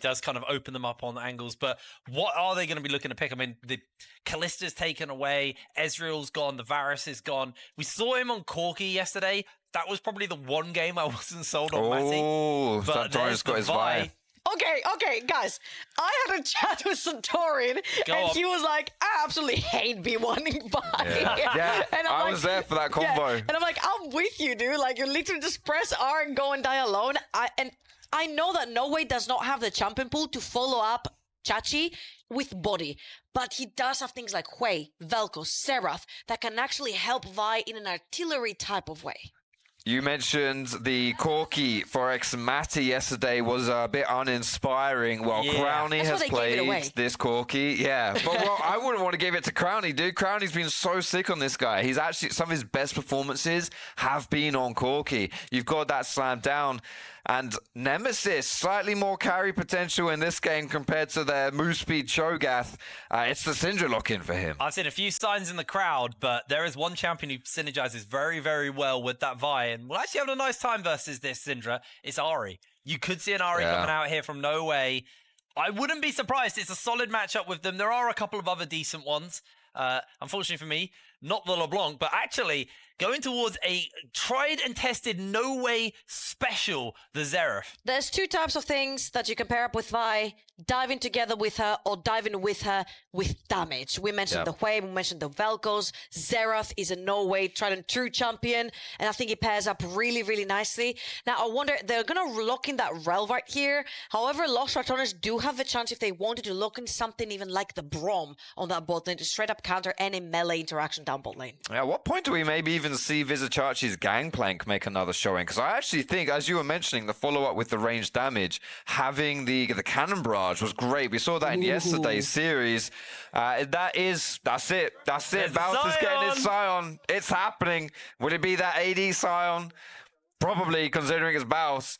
does kind of open them up on angles, but what are they going to be looking to pick? I mean, the Kallista's taken away, Ezreal's gone, the Varus is gone. We saw him on Corki yesterday. That was probably the one game I wasn't sold on Matty. Oh, But Santorian's got his Vi. Okay, guys. I had a chat with Santorin, and he was like, I absolutely hate B1ing Vi. Yeah, and I was there for that combo. And I'm like, I'm with you, dude. Like, you literally just press R and go and die alone. I know that No Way does not have the champion pool to follow up Chachi with body, but he does have things like Hui, Vel'Koz, Seraph that can actually help Vi in an artillery type of way. You mentioned the Corki Forex Matty yesterday was a bit uninspiring. Well, Crownie has played this Corki. Yeah, but I wouldn't want to give it to Crownie, dude. Crownie's been so sick on this guy. He's actually, some of his best performances have been on Corki. You've got that slam down. And Nemesis, slightly more carry potential in this game compared to their move speed Cho'Gath. It's the Syndra lock-in for him. I've seen a few signs in the crowd, but there is one champion who synergizes very, very well with that Vi, and will actually have a nice time versus this Syndra. It's Ahri. You could see an Ahri coming out here from No Way. I wouldn't be surprised. It's a solid matchup with them. There are a couple of other decent ones. Unfortunately for me, not the LeBlanc, but actually going towards a tried and tested No Way special, the Xerath. There's two types of things that you can pair up with Vi: diving together with her or diving with her with damage. We mentioned the Hui, we mentioned the Vel'Koz. Xerath is a No Way tried and true champion, and I think it pairs up really, really nicely. Now, I wonder, they're going to lock in that Rel right here. However, Lost Ratones do have the chance, if they wanted, to lock in something even like the Braum on that bot lane to straight up counter any melee interaction down bot lane. At what point do we maybe even see Vizicachi's Gangplank make another showing? Because I actually think, as you were mentioning, the follow-up with the ranged damage, having the Cannon Barrage was great. We saw that in yesterday's series. That's it. Bounce is getting his Scion. It's happening. Would it be that AD Scion? Probably, considering it's Baus.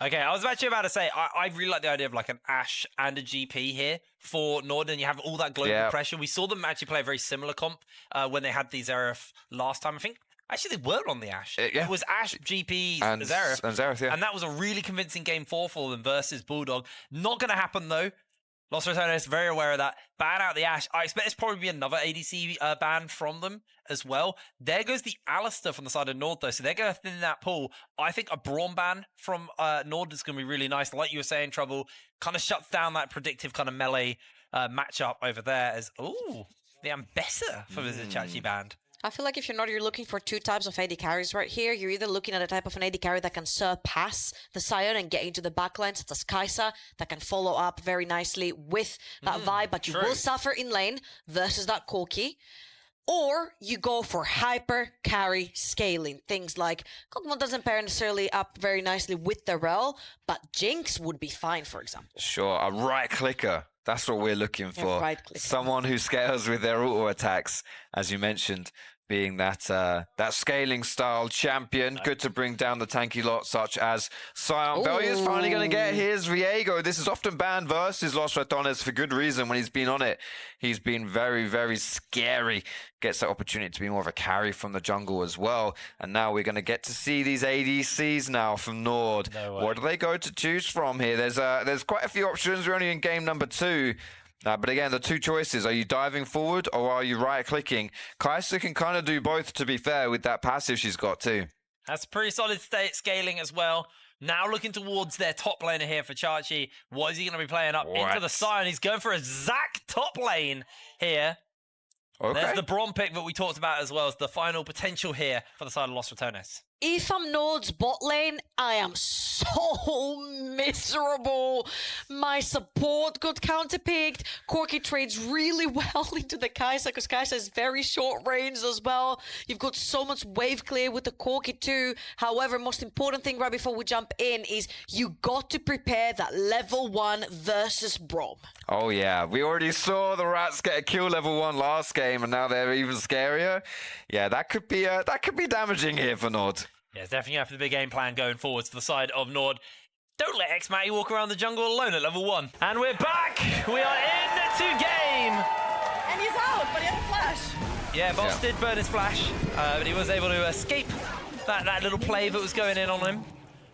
Okay, I was actually about to say, I really like the idea of like an Ashe and a GP here for NORD, and you have all that global pressure. We saw them actually play a very similar comp when they had the Xerath last time, I think. Actually, they were on the Ashe. It was Ashe, GP, and Xerath, And that was a really convincing game 4 for them versus Bulldog. Not going to happen, though. Lost Ratones, very aware of that. Ban out the Ashe. I expect it's probably be another ADC ban from them as well. There goes the Alistair from the side of NORD, though. So they're going to thin that pool. I think a Braum ban from NORD is going to be really nice. Like you were saying, Trouble, kind of shuts down that predictive kind of melee matchup over there as, the Ambassador for Vizicachi banned. I feel like if you're not, you're looking for two types of AD carries right here. You're either looking at a type of an AD carry that can surpass the Scion and get into the backline, such as Kai'Sa, that can follow up very nicely with that Vi, but you will suffer in lane versus that Corki. Or you go for hyper carry scaling. Things like Kog'Maw doesn't pair necessarily up very nicely with the Rel, but Jinx would be fine, for example. Sure, a right clicker. That's what we're looking for. Someone who scales with their auto attacks, as you mentioned, being that scaling style champion. Good to bring down the tanky lot, such as Scion. Velia's finally going to get his Viego. This is often banned versus Lost Ratones for good reason. When he's been on it, he's been very, very scary. Gets the opportunity to be more of a carry from the jungle as well. And now we're going to get to see these ADCs now from NORD. What do they go to choose from here? There's quite a few options. We're only in game number 2. But again, the two choices, are you diving forward or are you right-clicking? Kai'Sa can kind of do both, to be fair, with that passive she's got too. That's pretty solid scaling as well. Now looking towards their top laner here for Chachi. What is he going to be playing up into the Scion? He's going for a Zac top lane here. Okay. There's the Braum pick that we talked about as well as the final potential here for the side of Lost Ratones. If I'm NORD's bot lane, I am so miserable. My support got counterpicked. Corki trades really well into the Kai'Sa because Kai'Sa is very short range as well. You've got so much wave clear with the Corki too. However, most important thing right before we jump in is you got to prepare that level 1 versus Braum. Oh yeah, we already saw the Rats get a kill level 1 last game, and now they're even scarier. Yeah, that could be damaging here for NORD. Yeah, definitely have the big game plan going forwards to the side of NORD. Don't let X-Matty walk around the jungle alone at level 1. And we're back! We are into game! And he's out, but he had a flash. Yeah, Vods did burn his flash, but he was able to escape that little play that was going in on him.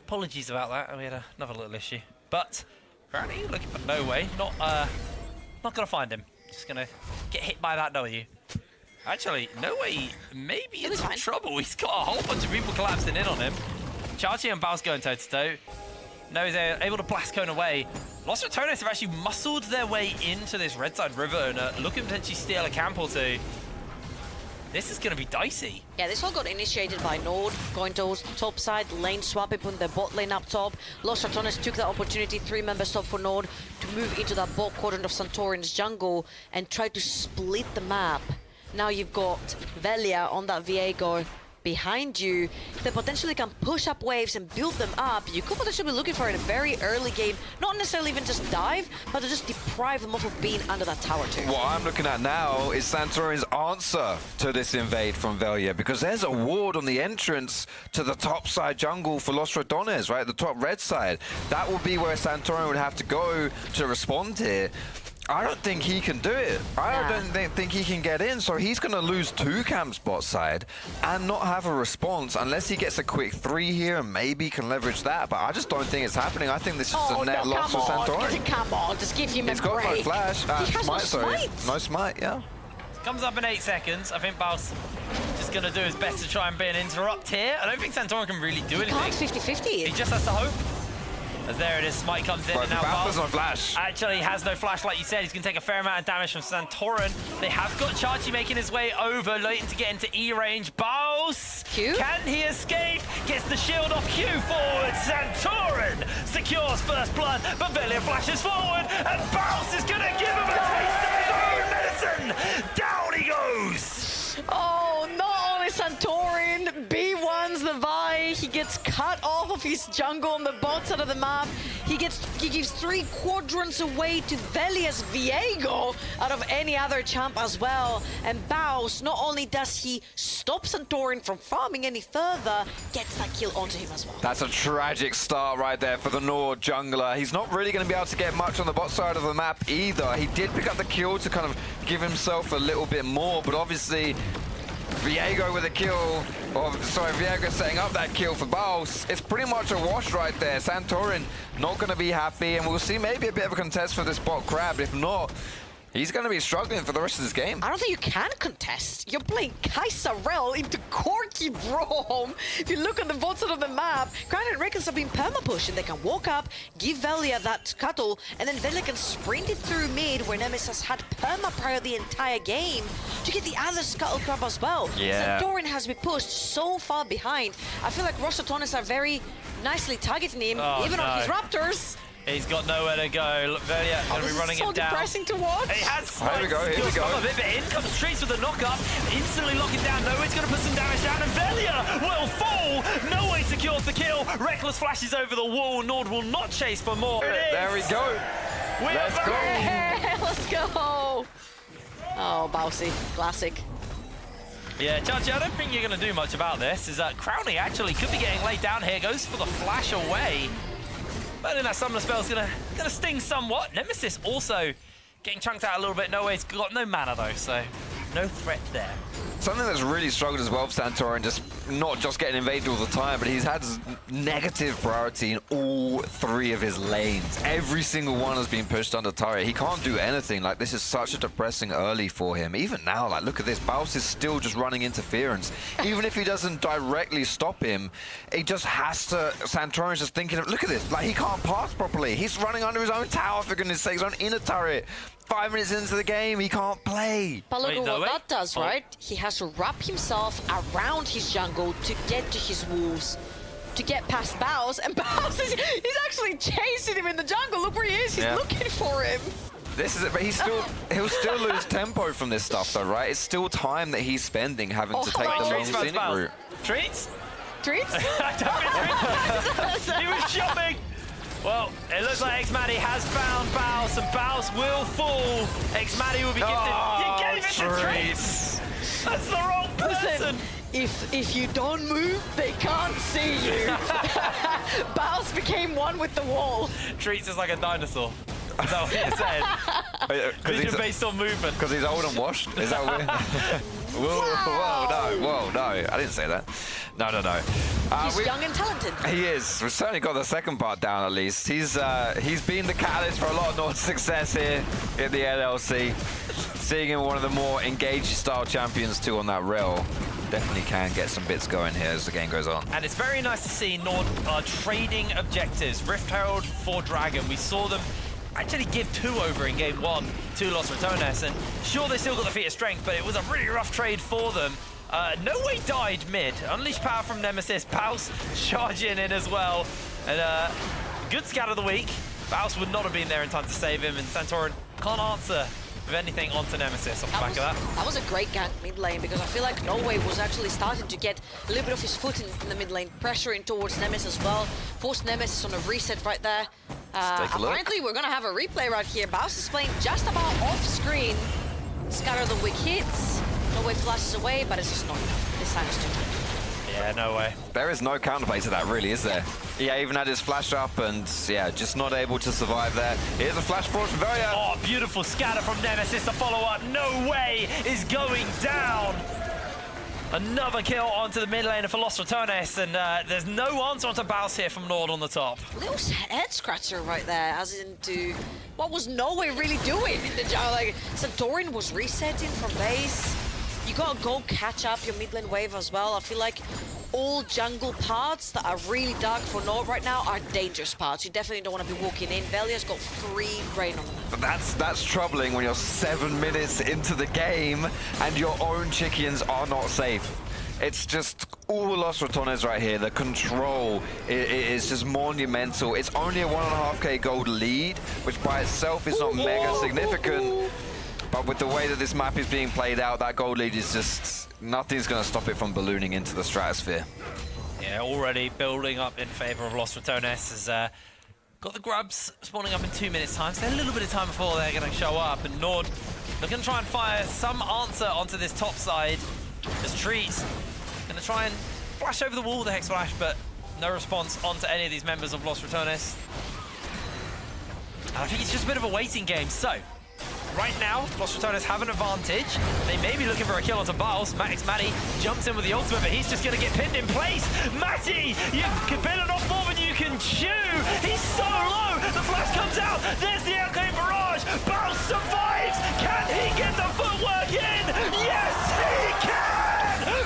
Apologies about that, we had another little issue. But Crowny looking for No Way. Not gonna find him. Just gonna get hit by that W. Actually, No Way maybe in some trouble. He's got a whole bunch of people collapsing in on him. Chachi and Baus going toe-to-toe. No, he's able to blast cone away. Los Ratones have actually muscled their way into this red side river and looking to potentially steal a camp or two. This is going to be dicey. Yeah, this all got initiated by NORD, going towards the top side, lane swapping, putting their bot lane up top. Los Ratones took that opportunity, 3-member stop for NORD, to move into that bot quadrant of Santorin's jungle and try to split the map. Now you've got Velia on that Viego behind you. They potentially can push up waves and build them up. You could potentially be looking for in a very early game, not necessarily even just dive, but to just deprive them of being under that tower too. What I'm looking at now is Santorin's answer to this invade from Velia, because there's a ward on the entrance to the top side jungle for Los Ratones, right? The top red side. That will be where Santorin would have to go to respond here. I don't think he can do it. I don't think he can get in, so he's going to lose 2 camps bot side and not have a response unless he gets a quick 3 here and maybe can leverage that, but I just don't think it's happening. I think this is a net loss for Santorin. Come on, just give him a break. He's got no flash. He has no smite. No smite, yeah. Comes up in 8 seconds. I think Baus just going to do his best to try and be an interrupt here. I don't think Santorin can really do anything. He can't 50-50. He just has to hope. As there it is, Smite comes in, and now Baus no flash. Actually has no flash, like you said. He's going to take a fair amount of damage from Santorin. They have got Chachi making his way over, waiting to get into E range. Baus, Q? Can he escape? Gets the shield off Q forward. Santorin secures first blood, but Velia flashes forward, and Baus is going to give him a taste of his own medicine. Down he goes. Oh, not only Santorin, B1's the Vi. He gets cut off of his jungle on the bot side of the map. He gives 3 quadrants away to Velia's Viego out of any other champ as well. And Baus, not only does he stop Santorin from farming any further, gets that kill onto him as well. That's a tragic start right there for the NORD jungler. He's not really going to be able to get much on the bot side of the map either. He did pick up the kill to kind of give himself a little bit more, but obviously Viego with a kill, Viego setting up that kill for Baus. It's pretty much a wash right there. Santorin not going to be happy, and we'll see maybe a bit of a contest for this bot crab. If not, he's going to be struggling for the rest of this game. I don't think you can contest. You're playing Kaisarel into Corky Brom. If you look at the bot side of the map, Crown and Rickens have been perma-pushing. They can walk up, give Velia that scuttle, and then Velia can sprint it through mid, where Nemesis had perma prior the entire game, to get the other scuttle crab as well. Yeah. Santorin has been pushed so far behind. I feel like Ratones are very nicely targeting him, even on his Raptors. He's got nowhere to go. Velia going to be running it down. So depressing to watch. He has Here we go, here we go. But in comes Streets with the knock-up, instantly locking down. No Way's going to put some damage down, and Velia will fall. No Way secures the kill. Reckless flashes over the wall. NORD will not chase for more. There we go. Let's go. Yeah, let's go. Oh, Bausy, classic. Yeah, Chachi, I don't think you're going to do much about this. Is that Crowny actually could be getting laid down here. Goes for the flash away. But then that summoner spell's gonna sting somewhat. Nemesis also getting chunked out a little bit. No Way's got no mana though, so no threat there. Something that's really struggled as well for Santorin, just not just getting invaded all the time, but he's had negative priority in all 3 of his lanes. Every single one has been pushed under turret. He can't do anything. Like, this is such a depressing early for him. Even now, like, look at this. Baus is still just running interference. Even if he doesn't directly stop him, he just has to. Santorin's just thinking of, look at this. Like, he can't pass properly. He's running under his own tower, for goodness sake, his own inner turret. 5 minutes into the game, he can't play. But look at what that does, right? He has to wrap himself around his jungle to get to his wolves, to get past Baus, and Baus he's actually chasing him in the jungle. Look where he is. He's looking for him. This is it, but he'll still lose tempo from this stuff, though, right? It's still time that he's spending having to take the long scenic route. Treats? Treats? He was shopping. Well, it looks like Xmatty has found Baus, and Baus will fall. Xmatty will be gifted. He gave it to Treats. That's the wrong person. Listen, if you don't move, they can't see you. Baus became one with the wall. Treats is like a dinosaur. Is that what you're saying? Vision based on movement. Because he's old and washed? Is that weird? Whoa, no, I didn't say that. No. He's young and talented. He is. We've certainly got the second part down at least. He's been the catalyst for a lot of NORD success here in the NLC. Seeing him one of the more engaged style champions too on that rail. Definitely can get some bits going here as the game goes on. And it's very nice to see NORD trading objectives. Rift Herald for Dragon. We saw them actually give 2 over in game 1 to Los Ratones, and sure, they still got the feat of strength, but it was a really rough trade for them. No Way died mid. Unleashed power from Nemesis. Baus charging in as well. And good scat of the week. Baus would not have been there in time to save him, and Santorin can't answer with anything onto Nemesis off the back of that. That was a great gank mid lane, because I feel like No Way was actually starting to get a little bit of his foot in the mid lane, pressuring towards Nemesis as well. Forced Nemesis on a reset right there. Apparently, we're going to have a replay right here. Baus is playing just about off screen. Scatter the weak hits. No Way flashes away, but it's just not enough. This time it's too late. Yeah, No Way. There is no counterplay to that, really, is there? Yeah, even had his flash up, and yeah, just not able to survive there. Here's a flash forward from Velia. Oh, beautiful scatter from Nemesis to follow up. No Way is going down. Another kill onto the mid lane for Los Ratones, and there's no answer onto Baus here from NORD on the top. Little head scratcher right there, as into what was No Way really doing in the jungle. Like, Santorin was resetting from base. You gotta go catch up your mid lane wave as well. I feel like all jungle parts that are really dark for NORD right now are dangerous parts. You definitely don't want to be walking in. Velia's got free reign on them. But that's troubling when you're 7 minutes into the game and your own chickens are not safe. It's just all Los Ratones right here. The control is just monumental. It's only a 1.5k gold lead, which by itself is not mega significant. But with the way that this map is being played out, that gold lead is just... nothing's going to stop it from ballooning into the stratosphere. Yeah, already building up in favor of Los Ratones. Has got the grubs spawning up in 2 minutes' time, so a little bit of time before they're going to show up. And NORD looking to try and fire some answer onto this top side. As Trees going to try and flash over the wall with the Hex Flash, but no response onto any of these members of Los Ratones. And I think it's just a bit of a waiting game. So, right now, Los Ratones have an advantage. They may be looking for a kill onto Baus. Matty jumps in with the ultimate, but he's just going to get pinned in place. Matty, you've bitten off more than you can chew. He's so low. The flash comes out. There's the outcome barrage. Baus survives. Can he get the footwork in? Yes, he can.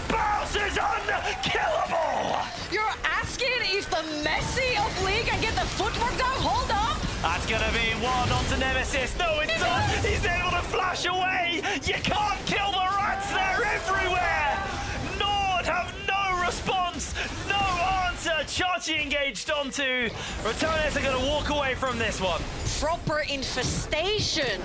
Baus is unkillable. You're asking if the Messi of League can get the footwork down? Hold up. That's going to be one onto Nemesis. No, it's not. He's able to flash away. You can't kill the rats. They're everywhere. NORD have no response, no answer. Chachi engaged onto. Ratones are going to walk away from this one. Proper infestation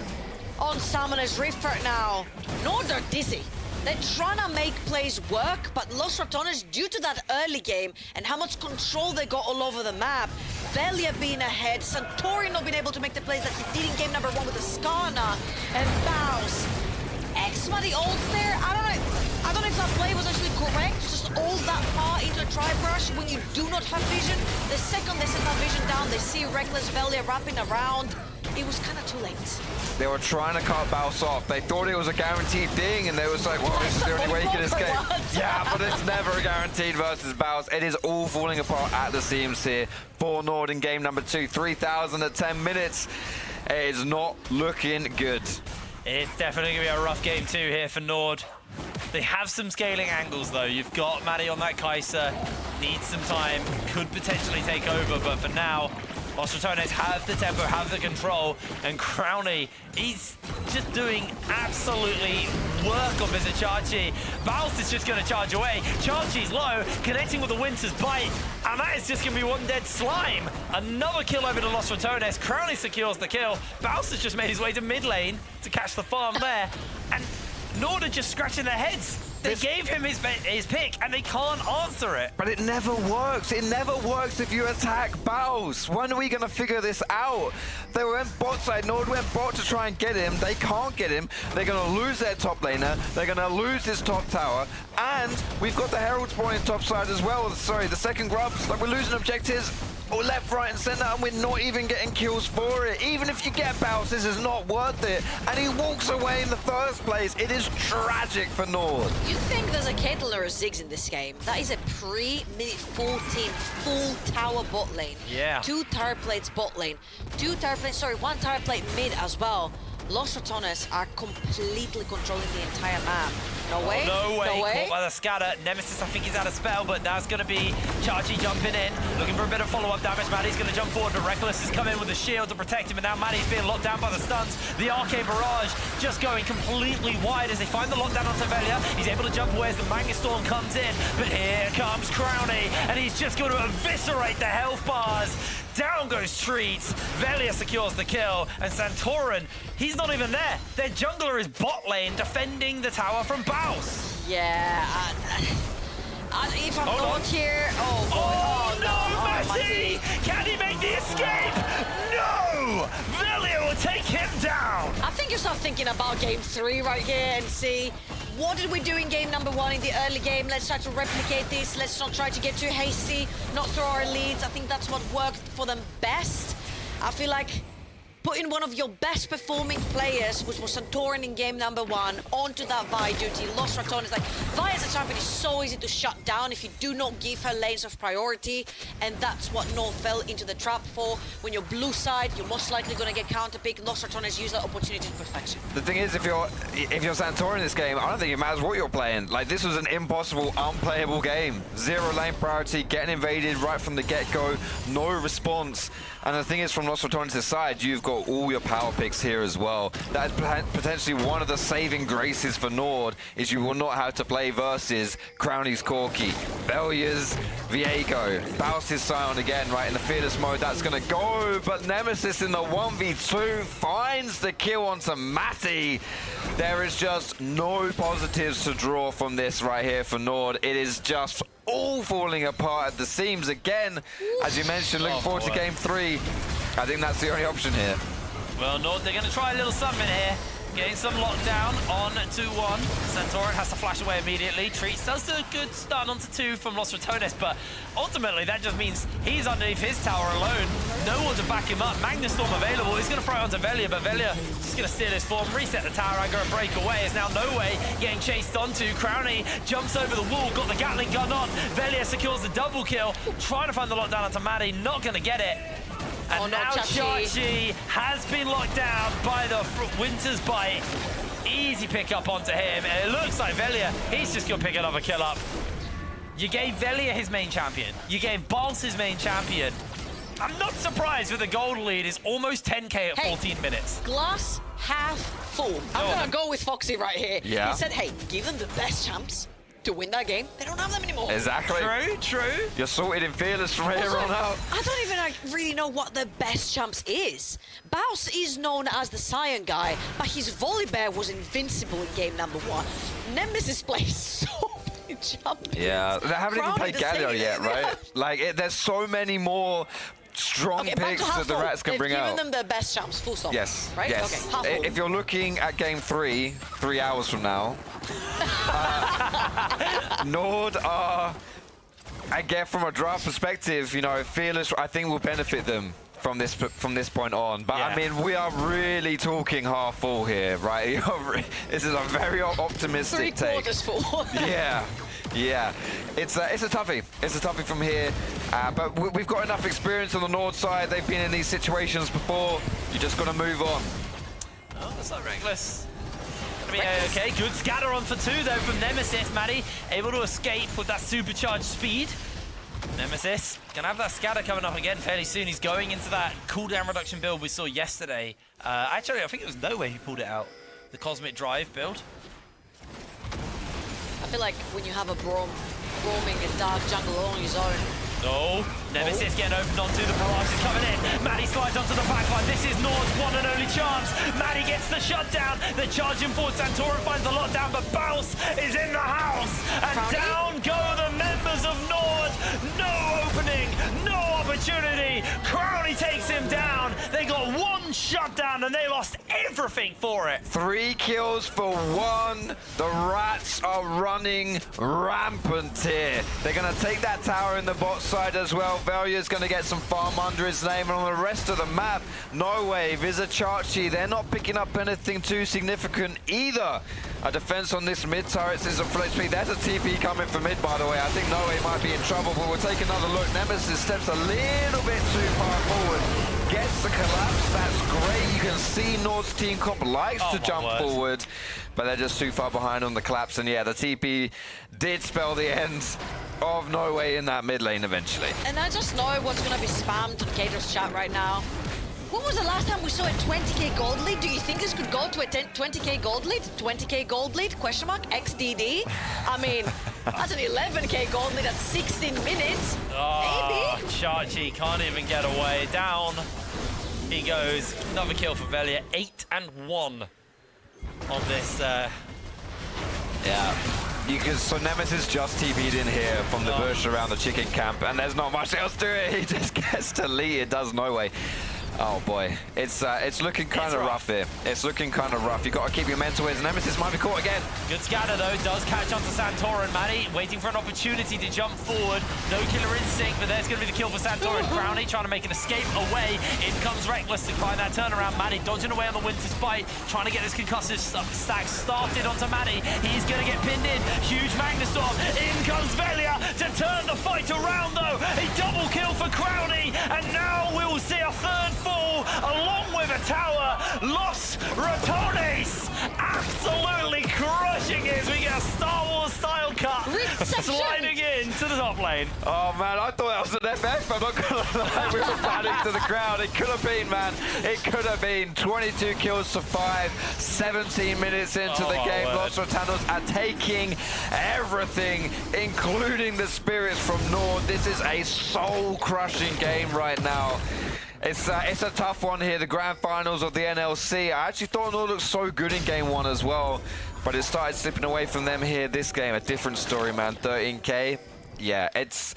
on Summoner's Rift right now. NORD are dizzy. They're trying to make plays work, but Los Ratones, due to that early game and how much control they got all over the map, Velia being ahead, Santorin not being able to make the plays that he did in game number 1 with the Skana, and Baus. Exma the ults there, I don't know if that play was actually correct, just ult that far into a tri-brush when you do not have vision. The second they set that vision down, they see Reckless Velia wrapping around. It was kind of too late. They were trying to cut Baus off. They thought it was a guaranteed ding, and they was like, well, this is the only way you can escape. Yeah, but it's never a guaranteed versus Baus. It is all falling apart at the seams here for NORD in game number 2. 3,000 at 10 minutes. It is not looking good. It's definitely going to be a rough game 2 here for NORD. They have some scaling angles, though. You've got Matty on that Kai'Sa. Needs some time. Could potentially take over, but for now, Los Ratones have the tempo, have the control, and Crowley, he's just doing absolutely work on Visit Chachi. Baus is just going to charge away. Chachi's low, connecting with the Winter's Bite, and that is just going to be one dead slime. Another kill over to Los Ratones. Crowley secures the kill. Baus has just made his way to mid lane to catch the farm there, and NORD are just scratching their heads. They gave him his pick, and they can't answer it. But it never works. It never works if you attack Baus. When are we going to figure this out? They went bot side. NORD went bot to try and get him. They can't get him. They're going to lose their top laner. They're going to lose this top tower. And we've got the Herald spawning top side as well. Sorry, the second grubs. Like, we're losing objectives left, right, and center, and we're not even getting kills for it. Even if you get Baus, this is not worth it. And he walks away in the first place. It is tragic for NORD. You think there's a Caitlyn or a Ziggs in this game? That is a pre-minute 14 full tower bot lane. Yeah. 2 tower plates bot lane. 2 tower plates, sorry, 1 tower plate mid as well. Los Ratones are completely controlling the entire map. No way. No way. No way. Caught by the scatter. Nemesis, I think he's out of spell, but that's going to be Chachi jumping in, looking for a bit of follow-up damage. Maddie's going to jump forward, but Reckless has come in with a shield to protect him, and now Maddie's being locked down by the stuns. The Arcade Barrage just going completely wide as they find the lockdown on Velia. He's able to jump away as the Magnet Storm comes in, but here comes Crowny, and he's just going to eviscerate the health bars. Down goes Treats, Velia secures the kill, and Santorin, he's not even there. Their jungler is bot lane defending the tower from Baus. Yeah, if I'm not here... Oh, no, Matty! Can he make the escape? No! Velia will take him down! I think you start thinking about game 3 right here and see, what did we do in game number 1 in the early game? Let's try to replicate this. Let's not try to get too hasty, not throw our leads. I think that's what worked for them best. I feel like putting one of your best performing players, which was Santorin in game number 1, onto that Vi duty. Los Ratones, like, Vi as a champion is so easy to shut down if you do not give her lanes of priority, and that's what NORD fell into the trap for. When you're blue side, you're most likely going to get counterpicked. Los Ratones use that opportunity to perfection. The thing is, if you're Santorin in this game, I don't think it matters what you're playing. Like, this was an impossible, unplayable game. 0 lane priority, getting invaded right from the get-go, no response. And the thing is, from Los Ratones' side, you've got all your power picks here as well. That is potentially one of the saving graces for NORD, is you will not have to play versus Crowny's Corki, Velia's Viego, Baus' Sion again, right, in the fearless mode. That's going to go, but Nemesis in the 1v2 finds the kill onto Matty. There is just no positives to draw from this right here for NORD. It is just all falling apart at the seams again. As you mentioned, looking forward to game 3. I think that's the only option here. Well, NORD, they're going to try a little something here. Getting some lockdown on 2-1. Santorin has to flash away immediately. Treats does do a good stun onto 2 from Los Ratones, but ultimately that just means he's underneath his tower alone. No one to back him up. Magnet Storm available. He's going to throw it onto Velia, but Velia just going to steal his form, reset the tower anchor, and break away. Is now No Way getting chased onto. Crowny jumps over the wall, got the Gatling gun on. Velia secures the double kill. Trying to find the lockdown onto Maddie, not going to get it. And now Chachi has been locked down by the Winter's Bite. Easy pick up onto him. And it looks like Velia, he's just going to pick another kill up. You gave Velia his main champion. You gave Baus his main champion. I'm not surprised with the gold lead is almost 10k at 14 minutes. Glass half full. I'm going to go with Foxy right here. Yeah. He said, hey, give them the best champs to win that game. They don't have them anymore. Exactly. True. You're sorted in fearless from here on out. I don't even really know what the best champs is. Baus is known as the Sion guy, but his Volibear was invincible in game number 1. Nemesis plays so many champions. Yeah, they haven't even played Galio yet, right? Like, there's so many more strong picks that the Rats can bring out. They've given them the best champs, full stop. Yes, right? yes. Okay, if you're looking at game 3, 3 hours from now, NORD are, I get from a draft perspective, you know, fearless, I think will benefit them from this point on. But I mean, we are really talking half full here, right? This is a very optimistic take. 3/4 full. Yeah, it's a toughie. It's a toughie from here. But we've got enough experience on the NORD side. They've been in these situations before. You just got to move on. Oh, that's not Reckless. Okay, good scatter on for 2 though from Nemesis. Maddie able to escape with that supercharged speed. Nemesis gonna have that scatter coming up again fairly soon. He's going into that cooldown reduction build we saw yesterday. Actually, I think it was No Way who pulled it out. The Cosmic Drive build. I feel like when you have a roaming and dark jungle all on his own. No, Nemesis getting opened onto, the barrage is coming in. Maddie slides onto the backline. This is NORD's one and only chance. Maddie gets the shutdown. They're charging forward. Santorin finds the lockdown, but Baus is in the house. And down go the members of NORD. No opening, no opportunity. opportunity. Crowley takes him down. They got one shutdown and they lost everything for it. 3 kills for 1. The Rats are running rampant here. They're going to take that tower in the bot side as well. Velia's going to get some farm under his name. And on the rest of the map, Norway, Visachachi, they're not picking up anything too significant either. A defense on this mid turret is a flex speed. There's a TP coming for mid, by the way. I think Norway might be in trouble, but we'll take another look. Nemesis steps a little bit too far forward. Gets the collapse. That's great. You can see NORD's team comp likes to jump forward, but they're just too far behind on the collapse. And yeah, the TP did spell the end of Norway in that mid lane eventually. And I just know what's going to be spammed on Cater's chat right now. When was the last time we saw a 20k gold lead? Do you think this could go to a 20k gold lead? 20k gold lead? Question mark? XDD? I mean, that's an 11k gold lead at 16 minutes. Oh, maybe? Chachi can't even get away. Down he goes. Another kill for Velia. 8 and 1 on this. Yeah. So Nemesis just TP'd in here from the bush around the chicken camp, and there's not much else to it. He just gets to lead. It does no way. Oh boy, it's looking kind of rough here. It's looking kind of rough. You got to keep your mental as Nemesis might be caught again. Good scatter though, does catch onto Santorin. Manny waiting for an opportunity to jump forward. No killer instinct, but there's going to be the kill for Santorin. Crowley trying to make an escape away. In comes Reckless to find that turnaround. Manny dodging away on the Winter's Bite, trying to get this concussive stack started onto Manny. He's going to get pinned in. Huge Magnustorm. In comes Velia to turn the fight around though. A double kill for Crowley, and now we will see a third fall along with a tower. Los Ratones absolutely crushing it as we get a Star Wars style cut sliding in to the top lane. Oh man, I thought that was an FF. I'm not gonna lie, we were panning to the ground. It could have been, man. It could have been. 22 kills to 5, 17 minutes into the game. Los Ratones are taking everything, including the spirits from NORD. This is a soul-crushing game right now. It's a tough one here, the grand finals of the NLC. I actually thought NORD looked so good in game 1 as well, but it started slipping away from them here this game. A different story, man. 13k. Yeah, it's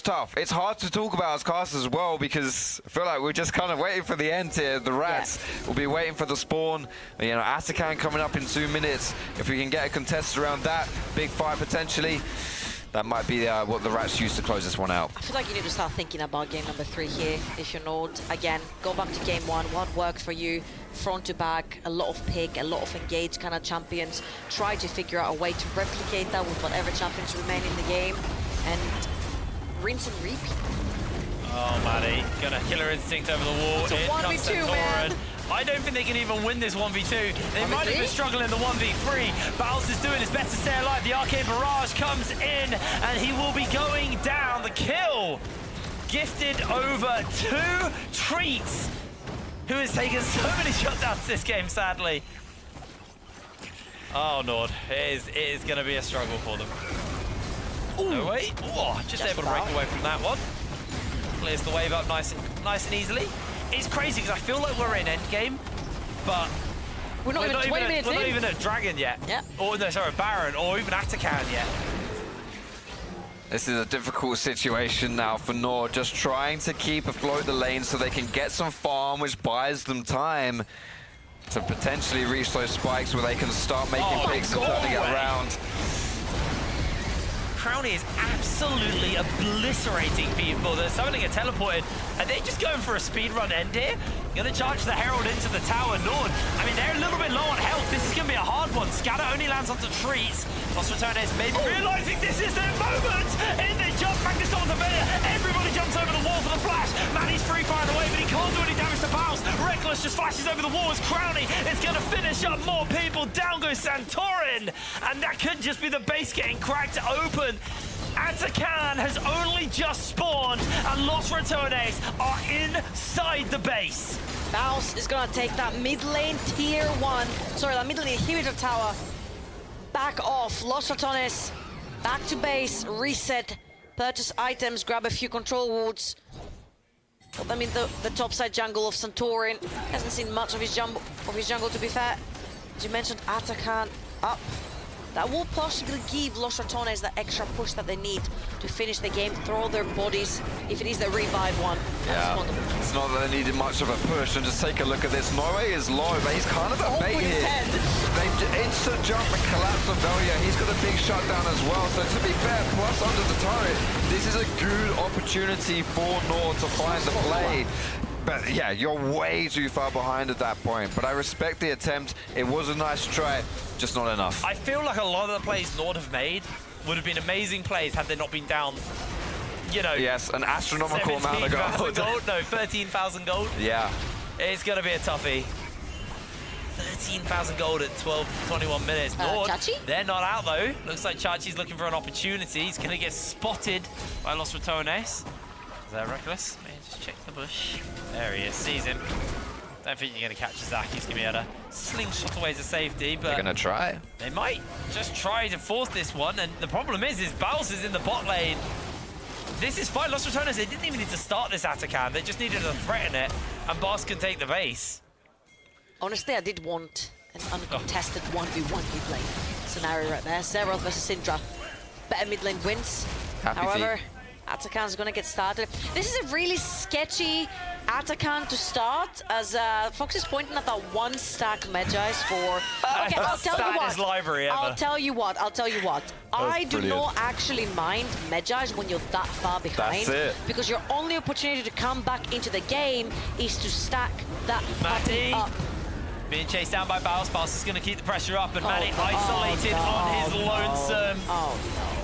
tough. It's hard to talk about as casters as well, because I feel like we're just kind of waiting for the end here. The Rats will be waiting for the spawn. You know, Atakan coming up in 2 minutes. If we can get a contest around that, big fight potentially. That might be what the Rats use to close this one out. I feel like you need to start thinking about game number 3 here. If you're NORD, again, go back to game 1. What worked for you? Front to back, a lot of pick, a lot of engage kind of champions. Try to figure out a way to replicate that with whatever champions remain in the game, and rinse and repeat. Oh, Maddie, gonna killer instinct over the wall. It's a 1v2, man. I don't think they can even win this 1v2. They might have been struggling in the 1v3. Battles is doing his best to stay alive. The Arcane Barrage comes in, and he will be going down. The kill gifted over to Treats, who has taken so many shutdowns this game, sadly. Oh, NORD, it is going to be a struggle for them. Ooh. No way. Oh, just able to break away from that one. Clears the wave up nice and easily. It's crazy because I feel like we're in endgame, but we're not even at Dragon yet. Yeah. Or no, sorry, Baron, or even Atakan yet. This is a difficult situation now for NORD, just trying to keep afloat the lane so they can get some farm, which buys them time to potentially reach those spikes where they can start making picks and turning it around. Crowley is absolutely obliterating people. They're starting to get teleported. Are they just going for a speedrun end here? Gonna charge the Herald into the tower. NORD, I mean, they're a little bit low on health. This is gonna be a hard one. Scatter only lands onto Trees. Los Ratones maybe realizing this is their moment. And they jump back to start the Velia. Everybody jumps over the wall for the flash. Manny's free firing away, but he can't do any damage to Bounce. Reckless just flashes over the wall as Crowley is gonna finish up more people. Down goes Santorin. And that could just be the base getting cracked open. Atakan has only just spawned, and Los Ratones are inside the base. Bounce is gonna take that mid lane tier 1, sorry, that mid lane inhibitor tower back off. Los Ratones back to base, reset, purchase items, grab a few control wards. Put them in the top side jungle of Santorin. Hasn't seen much of his jungle, to be fair. As you mentioned, Atakan up. that will possibly give Los Ratones that extra push that they need to finish the game, throw their bodies, if it is the revive one. Yeah, it's not that they needed much of a push, and just take a look at this. Norway is low, but he's kind of a bait here. They instant jump and collapse on Velia. He's got a big shutdown as well, so to be fair, plus under the turret, this is a good opportunity for NORD to find the play. But yeah, you're way too far behind at that point. But I respect the attempt. It was a nice try, just not enough. I feel like a lot of the plays NORD have made would have been amazing plays had they not been down, you know. Yes, an astronomical amount of gold. No, 13,000 gold. Yeah. It's going to be a toughie. 13,000 gold at 21 minutes. NORD, they're not out though. Looks like Chachi's looking for an opportunity. He's going to get spotted by Los Ratones. Is that reckless? Maybe just check the bush. There he is, sees him. Don't think you're going to catch Zach. He's going to be able to slingshot away to safety, but... They're going to try. They might just try to force this one, and the problem is Baus is in the bot lane. This is fine. Los Ratones, they didn't even need to start this Atakan. They just needed to threaten it, and Baus can take the base. Honestly, I did want an uncontested 1v1 mid-lane scenario right there. Zeroth versus Syndra. Better mid-lane wins. However, Atakan's gonna get started. This is a really sketchy Atakan to start, as Fox is pointing at that one stack Magi's for... Okay, I'll tell you what. Library ever. I'll tell you what. I do not actually mind Magi's when you're that far behind. That's it. Because your only opportunity to come back into the game is to stack that party up. Being chased down by Baus. Baus is going to keep the pressure up, and Manny isolated on his lonesome.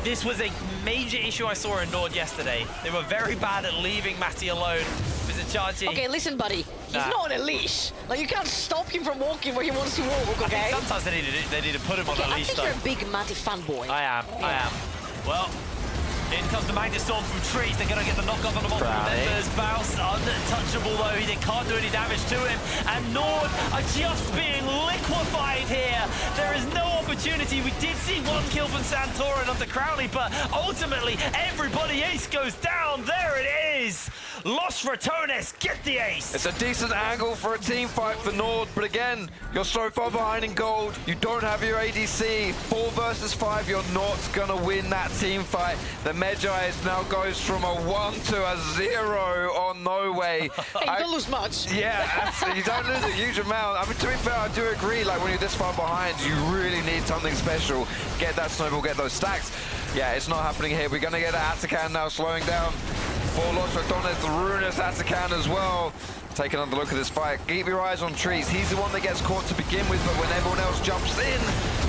This was a major issue I saw in NORD yesterday. They were very bad at leaving Matty alone. Okay, listen, buddy. He's not on a leash. Like, you can't stop him from walking where he wants to walk, okay? I think sometimes they need to put him on a leash, though. I think you're a big Matty fanboy. I am. Well, in comes the Magnet Storm from Trees. They're going to get the knockoff on the multiple members. Baus untouchable, though. He can't do any damage to him. And NORD are just being liquefied here. There is no opportunity. We did see one kill from Santorin onto Crowley, but ultimately, everybody ace goes down. There it is. Los Ratones get the ace. It's a decent angle for a team fight for NORD, but again, you're so far behind in gold. You don't have your ADC. 4 versus 5, you're not gonna win that team fight. The Medjay now goes from a 1 to a 0 on No Way. Hey, you don't lose much. Yeah, you don't lose a huge amount. I mean, to be fair, I do agree, like when you're this far behind, you really need something special. Get that snowball, get those stacks. Yeah, it's not happening here. We're gonna get an Atakan now slowing down. For Los Ratones, the ruinous Atakan as well. Take another look at this fight. Keep your eyes on Trees. He's the one that gets caught to begin with, but when everyone else jumps in,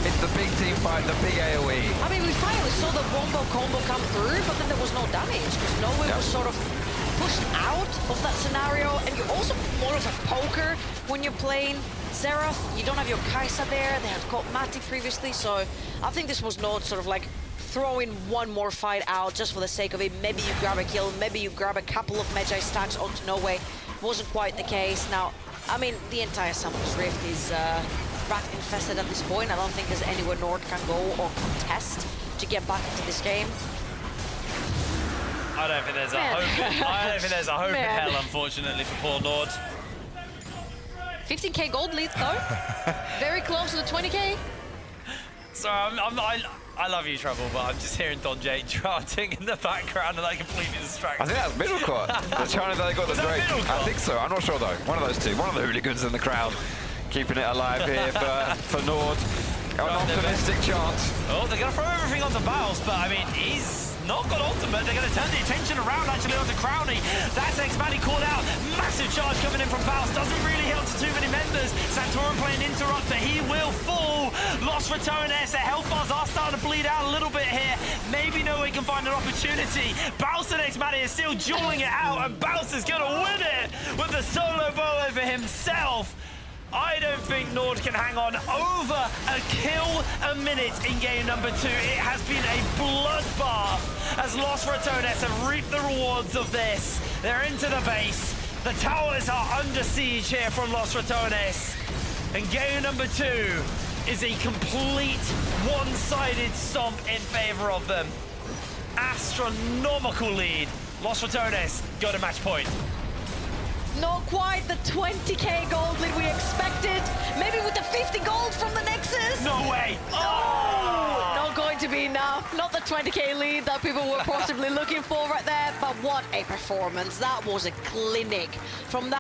it's the big team fight, the big AoE. I mean, we finally saw the Wombo combo come through, but then there was no damage, because No Way was sort of pushed out of that scenario, and you're also more of a poker when you're playing Zeroth. You don't have your Kai'Sa there. They had caught Matty previously, so I think this was not sort of like throwing one more fight out just for the sake of it. Maybe you grab a kill, maybe you grab a couple of Medjay stacks onto No Way. Wasn't quite the case. Now, I mean, the entire Summoner's Rift is rat infested at this point. I don't think there's anywhere NORD can go or contest to get back into this game. I don't think there's a hope. I don't think there's a hope in hell, unfortunately, for poor NORD. 15k gold lead though. Very close to the 20k. Sorry, I love you, Trouble, but I'm just hearing Don J chanting in the background and I completely distracted. I think that's middle court. The China that they got the Drake. I think so. I'm not sure though. One of those two. One of the hooligans in the crowd, keeping it alive here for NORD. An optimistic chance. Oh, they're going to throw everything onto Baus, but I mean, he's not got ultimate. They're going to turn the attention around actually onto Crowley. That's X-Manny called out. Massive charge coming in from Baus. Doesn't really help to too many members. Santorin playing interrupt, but he will fall. Los Ratones, their health bars are starting to bleed out a little bit here. Maybe No Way can find an opportunity. Baus and X-Manny is still dueling it out, and Baus is going to win it with the solo bow over himself. I don't think NORD can hang on over a kill a minute in game number 2. It has been a bloodbath as Los Ratones have reaped the rewards of this. They're into the base. The towers are under siege here from Los Ratones. And game number 2 is a complete one-sided stomp in favor of them. Astronomical lead. Los Ratones go to match point. Not quite the 20k gold lead we expected. Maybe with the 50 gold from the Nexus. No way. Oh! enough. Not the 20k lead that people were possibly looking for right there, but what a performance. That was a clinic from that.